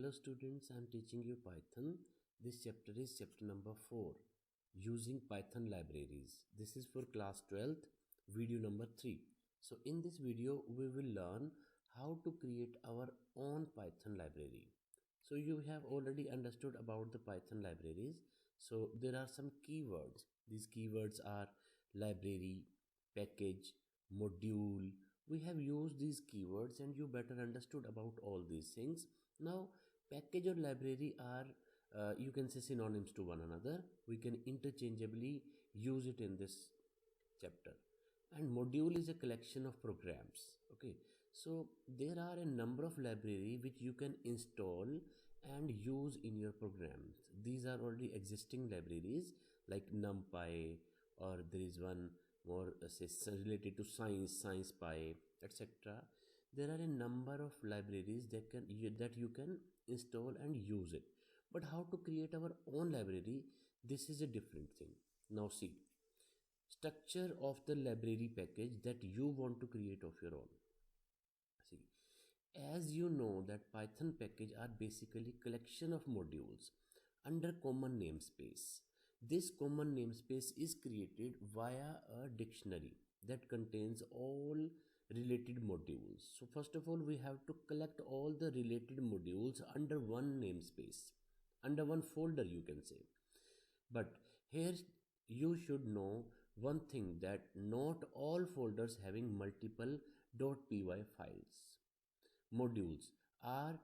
Hello students, I am teaching you Python. This chapter is chapter number 4, using Python libraries. This is for class 12th, video number 3. So in this video, we will learn how to create our own Python library. So you have already understood about the Python libraries. So there are some keywords. These keywords are library, package, module. We have used these keywords and you better understood about all these things. Now package or library are you can say synonyms to one another. We can interchangeably use it in this chapter. And module is a collection of programs. Okay, so there are a number of library which you can install and use in your programs. These are already existing libraries like NumPy, or there is one more related to SciPy, etc. There are a number of libraries that you can install and use it. But how to create our own library, this is a different thing. Now see, structure of the library package that you want to create of your own. See, as you know that Python package are basically collection of modules under common namespace. This common namespace is created via a dictionary that contains all related modules. So first of all, we have to collect all the related modules under one namespace, under one folder you can say. But here you should know one thing, that not all folders having multiple .py files modules are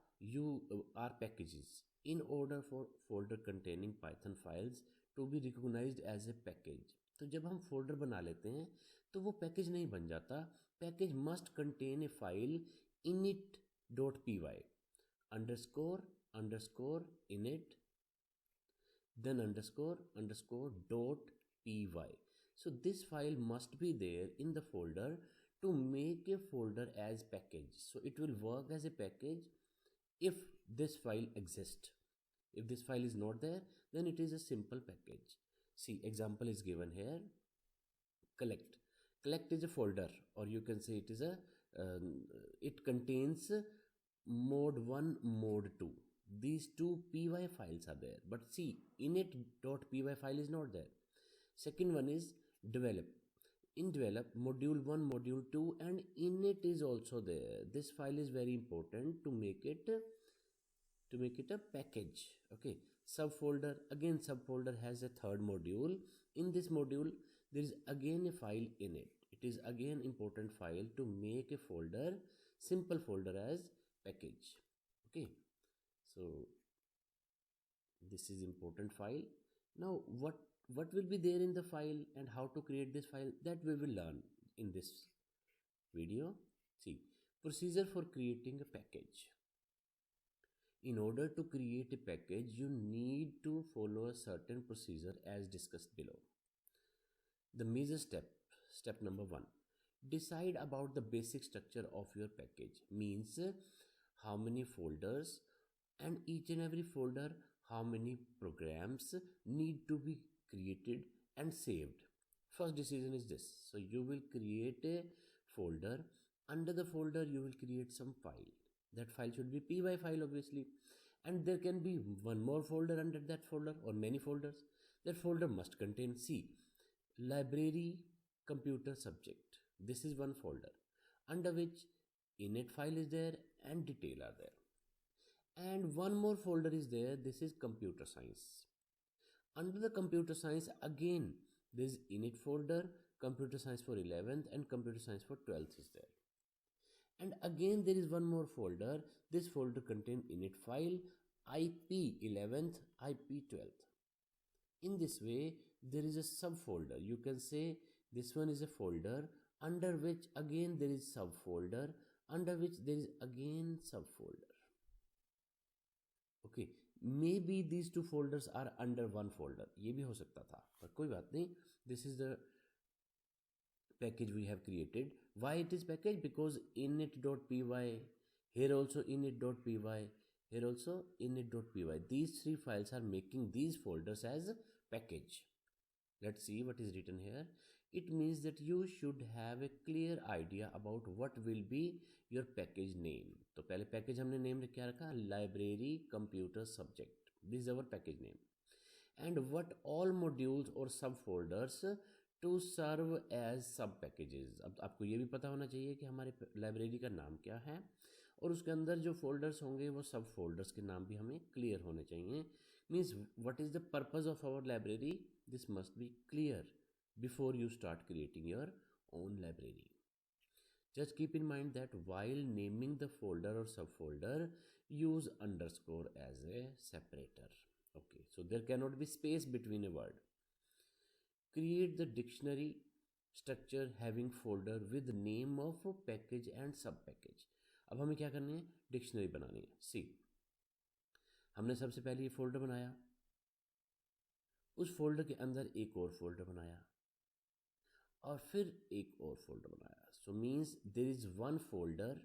packages. In order for folder containing Python files to be recognized as a package, तो जब हम folder बना लेते हैं तो वो package नहीं बन जाता. Package must contain a file init.py underscore init then underscore dot py. So this file must be there in the folder to make a folder as package. So it will work as a package if this file exists. If this file is not there, then it is a simple package. See, example is given here. Collect is a folder, or you can say it is it contains mode 1, mode 2. These two py files are there, but see, init.py file is not there. Second one is develop. In develop, module 1, module 2 and init is also there. This file is very important to make it a package. Okay, subfolder, again subfolder has a third module. In this module there is again a file init. It is again important file to make a folder, simple folder as package. Okay, so this is important file. Now what will be there in the file and how to create this file, that we will learn in this video. See, procedure for creating a package. In order to create a package, you need to follow a certain procedure as discussed below. The major step number 1, decide about the basic structure of your package. Means how many folders, and each and every folder how many programs need to be created and saved. First decision is this. So you will create a folder. Under the folder you will create some file. That file should be py file obviously, and there can be one more folder under that folder or many folders. That folder must contain library computer subject. This is one folder under which init file is there and detail are there, and one more folder is there. This is computer science. Under the computer science, again there is init folder, computer science for 11th and computer science for 12th is there. And again there is one more folder. This folder contains init file, IP 11th, IP 12th. In this way, there is a subfolder. You can say this one is a folder under which again there is subfolder, under which there is again subfolder. Okay, maybe these two folders are under one folder. ये भी हो सकता था, पर कोई बात नहीं. This is the package we have created. Why it is package? Because init.py, here also init.py, here also init.py. These three files are making these folders as package. Let's see what is written here. it means that you should have a clear idea about what will be your package name. तो पहले package हमने name क्या रखा, library computer subject, this is our package name, and what all modules or subfolders to serve as sub packages. अब आपको ये भी पता होना चाहिए कि हमारे लाइब्रेरी का नाम क्या है और उसके अंदर जो फोल्डर्स होंगे वो सब फोल्डर्स के नाम भी हमें क्लियर होने चाहिए. Means what is the purpose of our library, this must be clear before you start creating your own library. Just keep in mind that while naming the folder or subfolder, use underscore as a separator. Okay, so there cannot be space between a word. Create the dictionary structure having folder with name of package and sub package. अब हमें क्या करनी है, dictionary बनानी है. सी, हमने सबसे पहले ये फोल्डर बनाया, उस फोल्डर के अंदर एक और फोल्डर बनाया और फिर एक और फोल्डर बनाया. So means there is one folder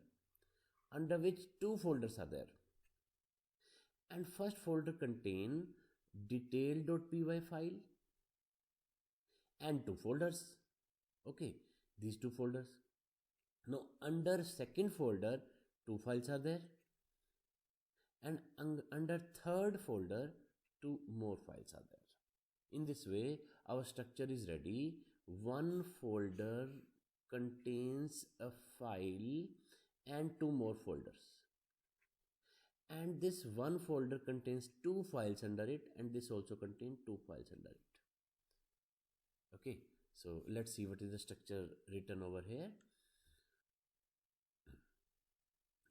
under which two folders are there. And first folder contain detail.py file and two folders. Okay, these two folders. Now under second folder, two files are there, and under third folder, two more files are there. In this way, our structure is ready. One folder contains a file and two more folders. And this one folder contains two files under it, and this also contains two files under it. Okay, so let's see what is the structure written over here.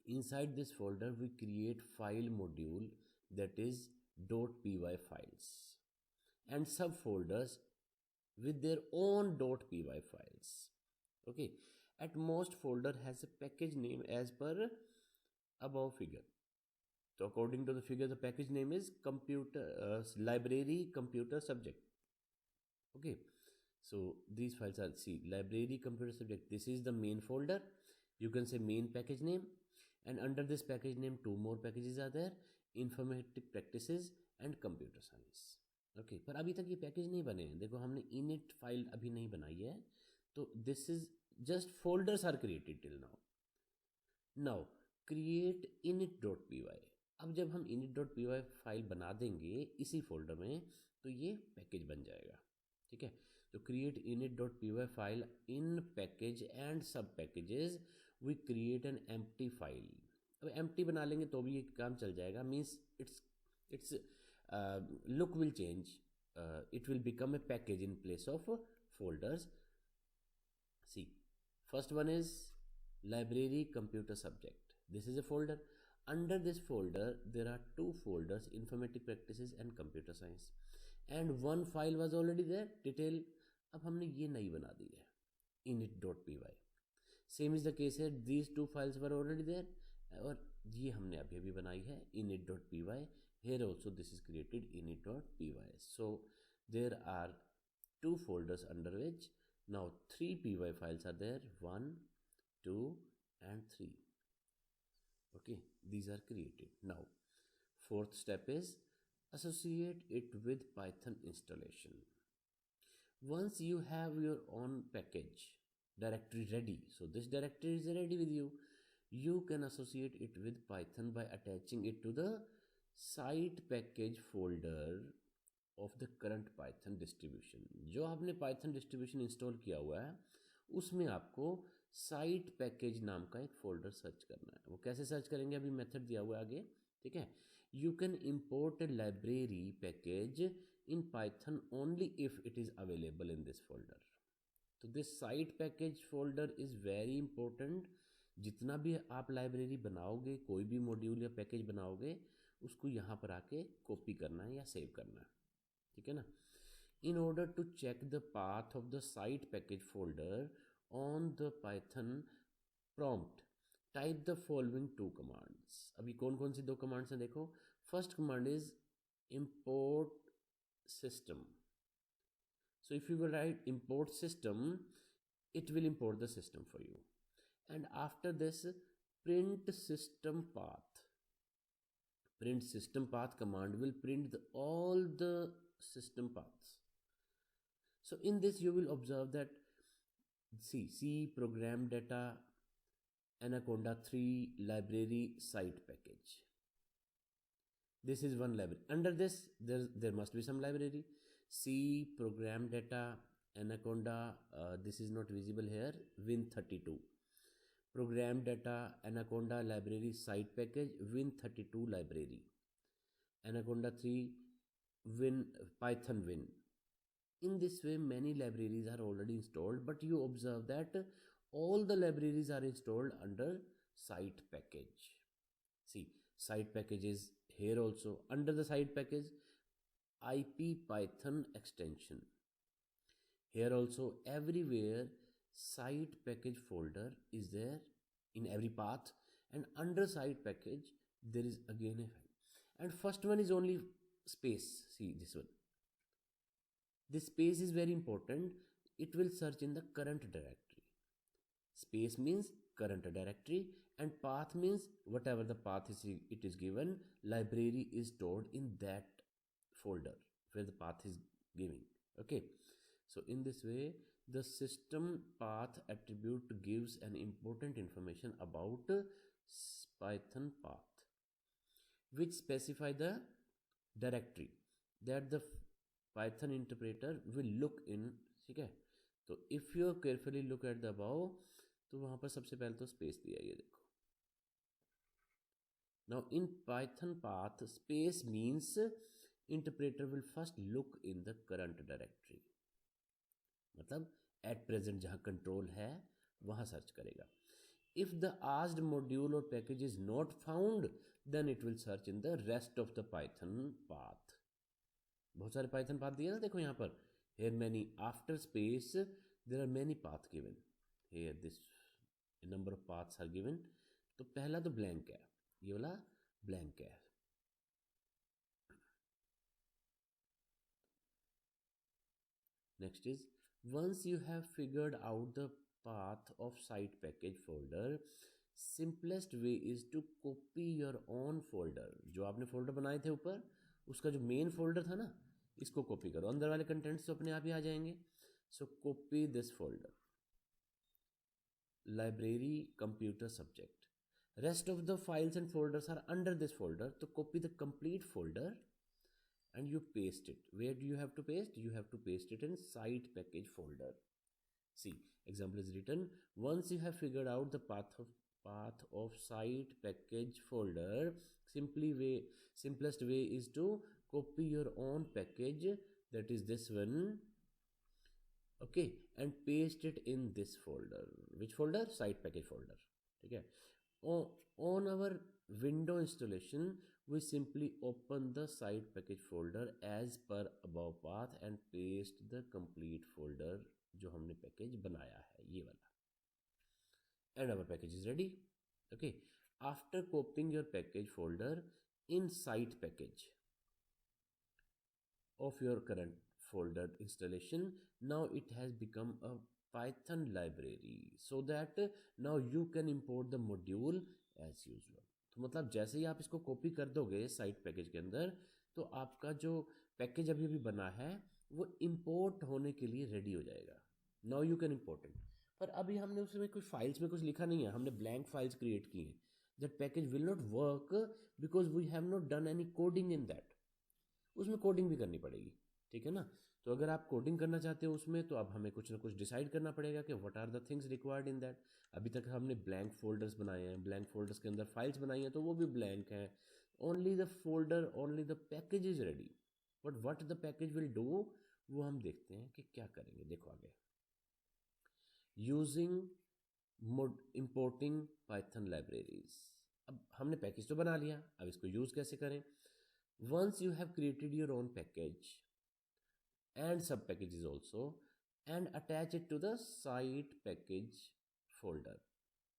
Inside this folder we create file module, that is .py files, and subfolders with their own .py files. Okay, at most folder has a package name as per above figure. So according to the figure, the package name is library computer subject. Okay, so these files are, see, library computer subject, this is the main folder, you can say main package name, and under this package name two more packages are there, informatic practices and computer science. Okay, पर अभी तक ये package नहीं बने हैं. देखो हमने init file अभी नहीं बनाई है, तो this is just folders are created till now. Now create init.py. अब जब हम init.py फाइल बना देंगे इसी फोल्डर में, तो ये पैकेज बन जाएगा. ठीक है, तो create init.py file in package and sub packages we create an empty file. अब एम्प्टी बना लेंगे तो भी ये काम चल जाएगा. Means it's look will change, it will become a package in place of folders. See, first one is library computer subject, this is a folder. Under this folder there are two folders, informatic practices and computer science, and one file was already there, detail. अब हमने ये नई बना दी है, init.py. same is the case here, these two files were already there, और ये हमने अभी अभी बनाई है init.py. Here also this is created init.py. So there are two folders under which now three py files are there, 1, 2 and 3. Okay, these are created. Now fourth step is associate it with Python installation. Once you have your own package directory ready, so this directory is ready with you, you can associate it with Python by attaching it to the site package folder of the current Python distribution. जो आपने Python distribution install किया हुआ है उसमें आपको site package नाम का एक फोल्डर सर्च करना है. वो कैसे सर्च करेंगे, अभी मेथड दिया हुआ है आगे. ठीक है, you can import a library package in Python only if it is available in this folder. तो this site package folder is very important. जितना भी आप लाइब्रेरी बनाओगे, कोई भी मॉड्यूल या पैकेज बनाओगे, उसको यहाँ पर आके कॉपी करना है या सेव करना है. ठीक है ना. In order to check the path of the site package folder on the Python prompt, type the following two commands. अभी कौन कौन सी दो commands हैं देखो. First command is import system. So if you will write import system, it will import the system for you. And after this, print system path. Print system path command will print all the system paths. So in this you will observe that C program data Anaconda 3 library site package. This is one library. Under this, there must be some library. C program data Anaconda. This is not visible here. Win32. Program data Anaconda library site package Win32 library. Anaconda 3 Win Python Win. In this way, many libraries are already installed, but you observe that all the libraries are installed under site package. See, site package is here also. Under the site package, IPython extension. Here also, everywhere site package folder is there in every path, and under site package there is again a file. And first one is only space. See this one. This space is very important. It will search in the current directory. Space means current directory, and path means whatever the path is it is given, library is stored in that folder where the path is giving. Okay, so in this way the system path attribute gives an important information about Python path, which specify the directory that the Python interpreter will look in. ठीक है, तो if you carefully look at the above, तो वहाँ पर सबसे पहले तो space दिया है, ये देखो. Now in Python path, space means interpreter will first look in the current directory. मतलब at present जहाँ control है वहाँ search करेगा. If the asked module or package is not found, then it will search in the rest of the Python path. बहुत सारे Python path दिए ना, देखो यहाँ पर. Here many, after space there are many path given. Here this number of paths are given. तो पहला तो blank है, ये वाला blank है. Next is, once you have figured out the path of site package folder, simplest way is to copy your own folder. जो आपने folder बनाए थे ऊपर, उसका जो main folder था ना, इसको कॉपी करो. अंदर वाले कंटेंट्स तो अपने आप ही आ जाएंगे. So copy this folder, library computer subject. Rest of the files and folders are under this folder. तो copy the complete folder and you paste it. Where do you have to paste? You have to paste it in site package folder. See, example is written, once you have figured out the path of site package folder, simplest way is to copy your own package, that is this one, okay, and paste it in this folder. Which folder? Site package folder. Okay. On our window installation, we simply open the site package folder as per above path and paste the complete folder जो हमने package बनाया है, ये वाला. And our package is ready. Okay. After copying your package folder in site package of your current folder installation, now it has become a Python library, so that now you can import the module as usual. तो मतलब जैसे ही आप इसको copy कर दोगे site package के अंदर, तो आपका जो पैकेज अभी अभी बना है वो इंपोर्ट होने के लिए रेडी हो जाएगा. Now you can import it. पर अभी हमने उसमें कुछ फाइल्स में कुछ लिखा नहीं है, हमने ब्लैंक फाइल्स क्रिएट की हैं. That package will not work because we have not done any coding in that. उसमें कोडिंग भी करनी पड़ेगी, ठीक है ना. तो अगर आप कोडिंग करना चाहते हो उसमें, तो अब हमें कुछ ना कुछ डिसाइड करना पड़ेगा कि what are the things required in that. अभी तक हमने ब्लैंक फोल्डर्स बनाए हैं, ब्लैंक फोल्डर्स के अंदर फाइल्स बनाई हैं, तो वो भी ब्लैंक हैं. Only the folder, only the package is ready. But what the package will do, वो हम देखते हैं कि क्या करेंगे. देखो आगे, यूजिंग इंपोर्टिंग पाइथन लाइब्रेरीज. अब हमने पैकेज तो बना लिया, अब इसको यूज कैसे करें. Once you have created your own package and sub packages also and attach it to the site package folder.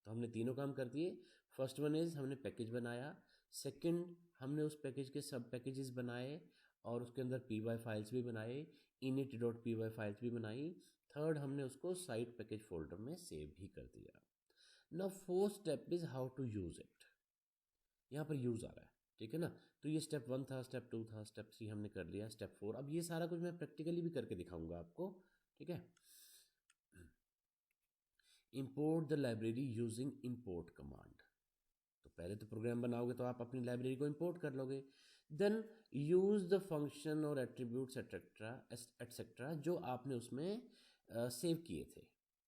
तो हमने तीनों काम कर दिए. फर्स्ट वन इज हमने पैकेज बनाया, सेकंड हमने उस पैकेज के सब पैकेजेस बनाए और उसके अंदर py फाइल्स भी बनाए, init.py फाइल्स भी बनाई. थर्ड हमने उसको साइट पैकेज फोल्डर में सेव भी कर दिया. Now fourth step is how to use it. यहाँ पर यूज आ रहा है, ठीक है ना. तो ये स्टेप 1 था, स्टेप 2 था, स्टेप 3 हमने कर लिया, स्टेप 4. अब ये सारा कुछ मैं प्रैक्टिकली भी करके दिखाऊंगा आपको, ठीक है. import the library using import command। तो पहले तो प्रोग्राम बनाओगे तो आप अपनी लाइब्रेरी को इंपोर्ट कर लोगे। देन यूज द फंक्शन और एट्रीब्यूट्स एटसेट्रा जो आपने उसमें सेव किए थे,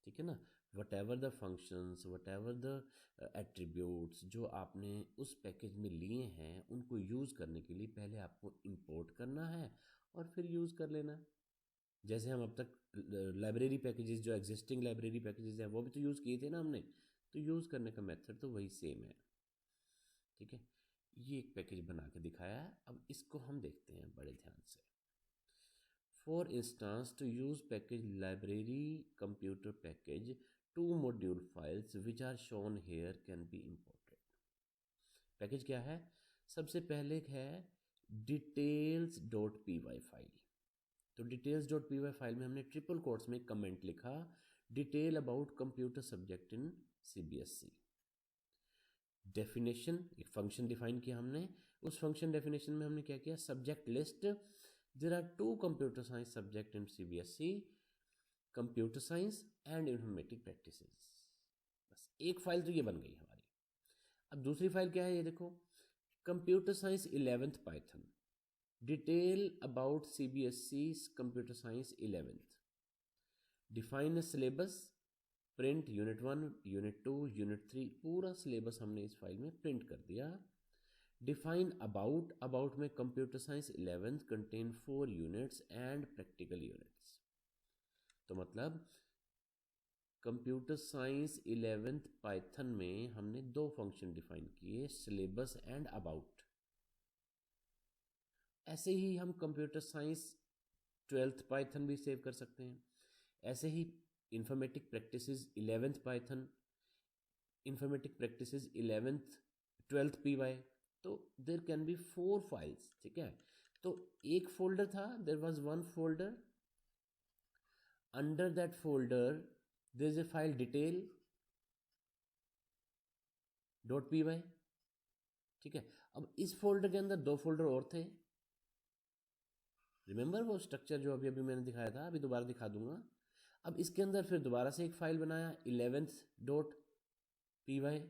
ठीक है ना। What ever the functions, what ever the attributes जो आपने उस पैकेज में लिए हैं, उनको यूज़ करने के लिए पहले आपको इंपोर्ट करना है और फिर यूज़ कर लेना है। जैसे हम अब तक लाइब्रेरी पैकेजेस, जो एग्जिस्टिंग लाइब्रेरी पैकेजेस हैं, वो भी तो यूज़ किए थे ना हमने, तो यूज़ करने का मेथड तो वही सेम है, ठीक है। ये एक पैकेज बना के दिखाया है, अब इसको हम देखते हैं बड़े ध्यान से। For instance to use package library computer package, two module files which are shown here can be imported. Package क्या है? सबसे पहले है details dot P Y file. तो details dot P Y file में हमने ट्रिपल कोट्स में comment लिखा, detail about computer subject in CBSE. Definition, एक फंक्शन डिफाइन किया हमने, उस फंक्शन डेफिनेशन में हमने क्या किया, subject list, there are to computer science subject in CBSE, computer science and informatic practices. बस एक फाइल तो ये बन गई हमारी। अब दूसरी फाइल क्या है, ये देखो, computer science 11th Python, detail about CBSE computer science 11th, define syllabus, print unit 1, unit 2, unit 3, पूरा सिलेबस हमने इस फाइल में प्रिंट कर दिया। डिफाइन अबाउट, अबाउट में computer science 11th contain 4 units and practical units. तो मतलब कंप्यूटर साइंस 11th पाइथन में हमने दो फंक्शन डिफाइन किए, सिलेबस एंड अबाउट। ऐसे ही हम कंप्यूटर साइंस 12th पाइथन भी सेव कर सकते हैं। ऐसे ही informatic practices 11th Python, informatic practices 11th 12th PY. तो देयर कैन बी 4 फाइल्स, ठीक है। तो एक फोल्डर था, there was one folder, under that folder there is a file detail dot PY, ठीक है। अब इस फोल्डर के अंदर दो फोल्डर और थे, रिमेंबर वो स्ट्रक्चर जो अभी अभी मैंने दिखाया था, अभी दोबारा दिखा दूंगा। अब इसके अंदर फिर दोबारा से एक फाइल बनाया 11th dot P Y,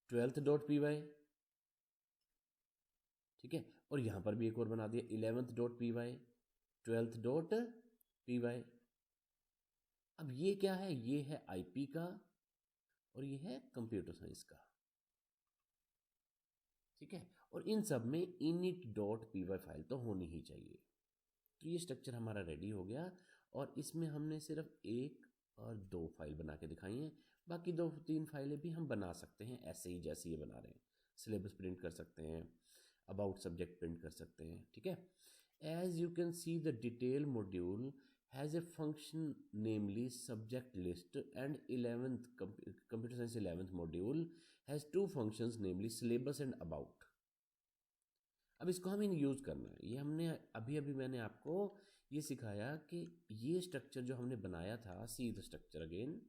12th dot P Y, ठीक है। और यहाँ पर भी एक और बना दिया 11th dot P Y, 12th dot P Y. अब ये क्या है, ये है आईपी का और ये है कंप्यूटर साइंस का, ठीक है। और इन सब में init dot P Y file तो होनी ही चाहिए। तो ये स्ट्रक्चर हमारा रेडी हो गया और इसमें हमने सिर्फ एक और दो फाइल बना के दिखाई हैं। बाकी 2-3 फाइलें भी हम बना सकते हैं ऐसे ही जैसे ये बना रहे हैं। सिलेबस प्रिंट कर सकते हैं, अबाउट सब्जेक्ट प्रिंट कर सकते हैं, ठीक है। As you can see the detail module has a function namely subject list and 11th computer science 11th module has 2 functions namely syllabus and about. अब इसको हमें यूज़ करना है। ये हमने अभी अभी मैंने आपको ये सिखाया कि ये स्ट्रक्चर जो हमने बनाया था, see the structure again,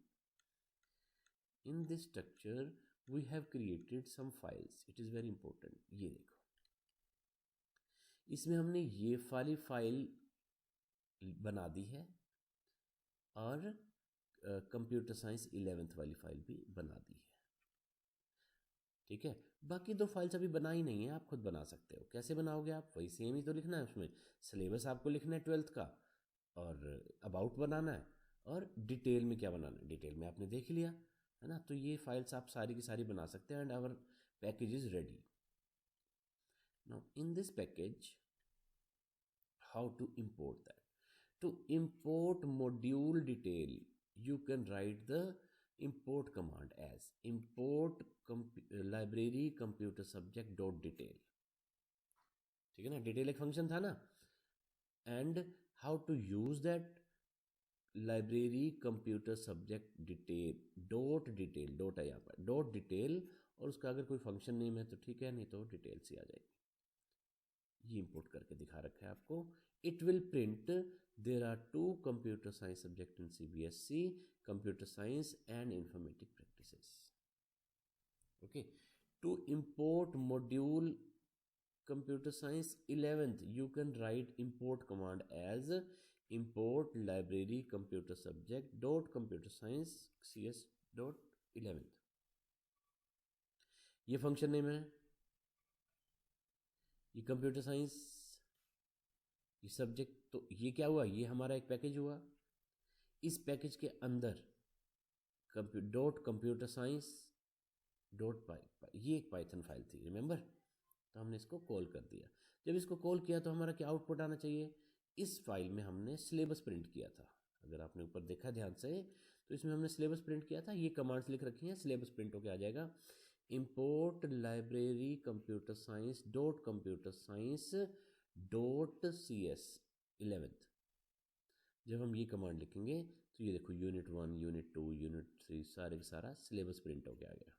in this structure we have created some files, it is very important. ये देखो, इसमें हमने ये वाली फाइल बना दी है और कंप्यूटर साइंस 11th वाली फाइल भी बना दी है, ठीक है। बाकी 2 फाइल्स अभी बना ही नहीं है, आप खुद बना सकते हो। कैसे बनाओगे आप? वही सेम ही तो लिखना है उसमें, सिलेबस आपको लिखना है 12th का, और अबाउट बनाना है, और डिटेल में क्या बनाना है, डिटेल में आपने देख लिया है ना। तो ये फाइल्स आप सारी की सारी बना सकते हैं and our package is ready. Now in this package how to import that? To import module detail you can write the import command as import library computer subject dot detail, ठीक है ना। डिटेल एक function था ना, and how to use that, library computer subject detail dot है यहाँ पर dot detail, और उसका अगर कोई फंक्शन नेम है तो ठीक है, नहीं तो डिटेल से आ जाएगी। ये इंपोर्ट करके दिखा रखा है आपको। It will print there are 2 computer science subject in CBSE, computer science and informatic practices. Okay, to import module computer science 11th you can write import command as import library computer subject dot computer science cs dot 11th, ये function name है, ये computer science, ये subject. तो ये क्या हुआ, ये हमारा एक पैकेज हुआ। इस पैकेज के अंदर डॉट कंप्यूटर साइंस डॉट पाई, ये एक पाइथन फाइल थी, रिमेंबर। तो हमने इसको कॉल कर दिया। जब इसको कॉल किया तो हमारा क्या आउटपुट आना चाहिए, इस फाइल में हमने सिलेबस प्रिंट किया था। अगर आपने ऊपर देखा ध्यान से तो इसमें हमने सिलेबस प्रिंट किया था, ये कमांड्स लिख रखी हैं, सिलेबस प्रिंट होकर आ जाएगा। import library computer science dot cs 11th। जब हम ये कमांड लिखेंगे तो ये देखो यूनिट 1 यूनिट 2 यूनिट 3 सारे का सारा सिलेबस प्रिंट होके आ गया।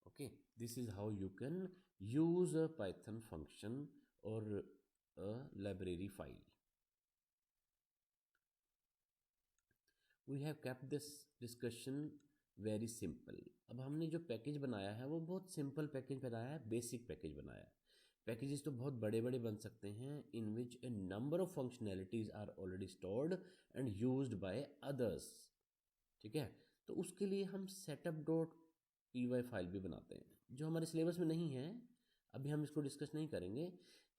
Okay, this is how you can use a Python function और a library file. We have kept this discussion very simple. अब हमने जो पैकेज बनाया है वो बहुत सिंपल पैकेज बनाया है, बेसिक पैकेज बनाया है। पैकेजेस तो बहुत बड़े बड़े बन सकते हैं, in which a number of functionalities are already stored and used by others. ठीक है, तो उसके लिए हम setup dot P Y file भी बनाते हैं, जो हमारे सिलेबस में नहीं है, अभी हम इसको डिस्कस नहीं करेंगे।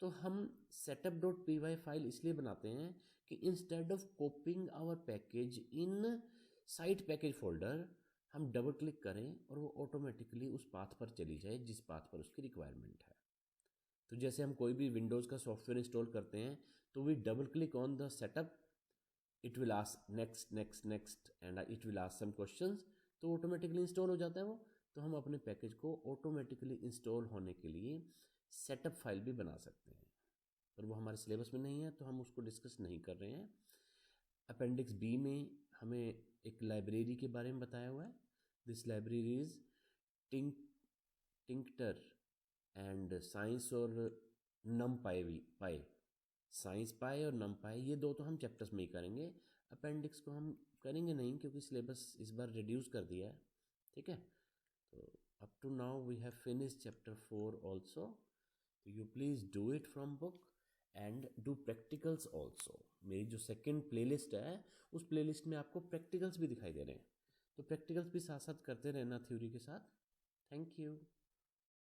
तो हम setup dot P Y file इसलिए बनाते हैं कि instead of copying our package in site package folder, हम डबल क्लिक करें और वो ऑटोमेटिकली उस पाथ पर चली जाए जिस पाथ पर उसकी रिक्वायरमेंट है। तो जैसे हम कोई भी विंडोज़ का सॉफ्टवेयर इंस्टॉल करते हैं तो we double click on the setup, it will ask next next next and it will ask some questions, तो ऑटोमेटिकली इंस्टॉल हो जाता है वो। तो हम अपने पैकेज को ऑटोमेटिकली इंस्टॉल होने के लिए सेटअप फाइल भी बना सकते हैं, पर वो हमारे सिलेबस में नहीं है तो हम उसको डिस्कस नहीं कर रहे हैं। अपेंडिक्स बी में हमें एक लाइब्रेरी के बारे में बताया हुआ है। This library is Tkinter and science और नम पाई साइंस पाई और नम पाई, ये दो तो हम चैप्टर्स में ही करेंगे, अपेंडिक्स को हम करेंगे नहीं क्योंकि सिलेबस इस बार रिड्यूस कर दिया है। ठीक है, तो up to now we have finish chapter 4 also. तो you please do it from book and do practicals also. मेरी जो सेकेंड प्लेलिस्ट है उस प्लेलिस्ट में आपको प्रैक्टिकल्स भी दिखाई दे रहे हैं, तो प्रैक्टिकल्स भी साथ साथ करते रहना थ्योरी के साथ। Thank you.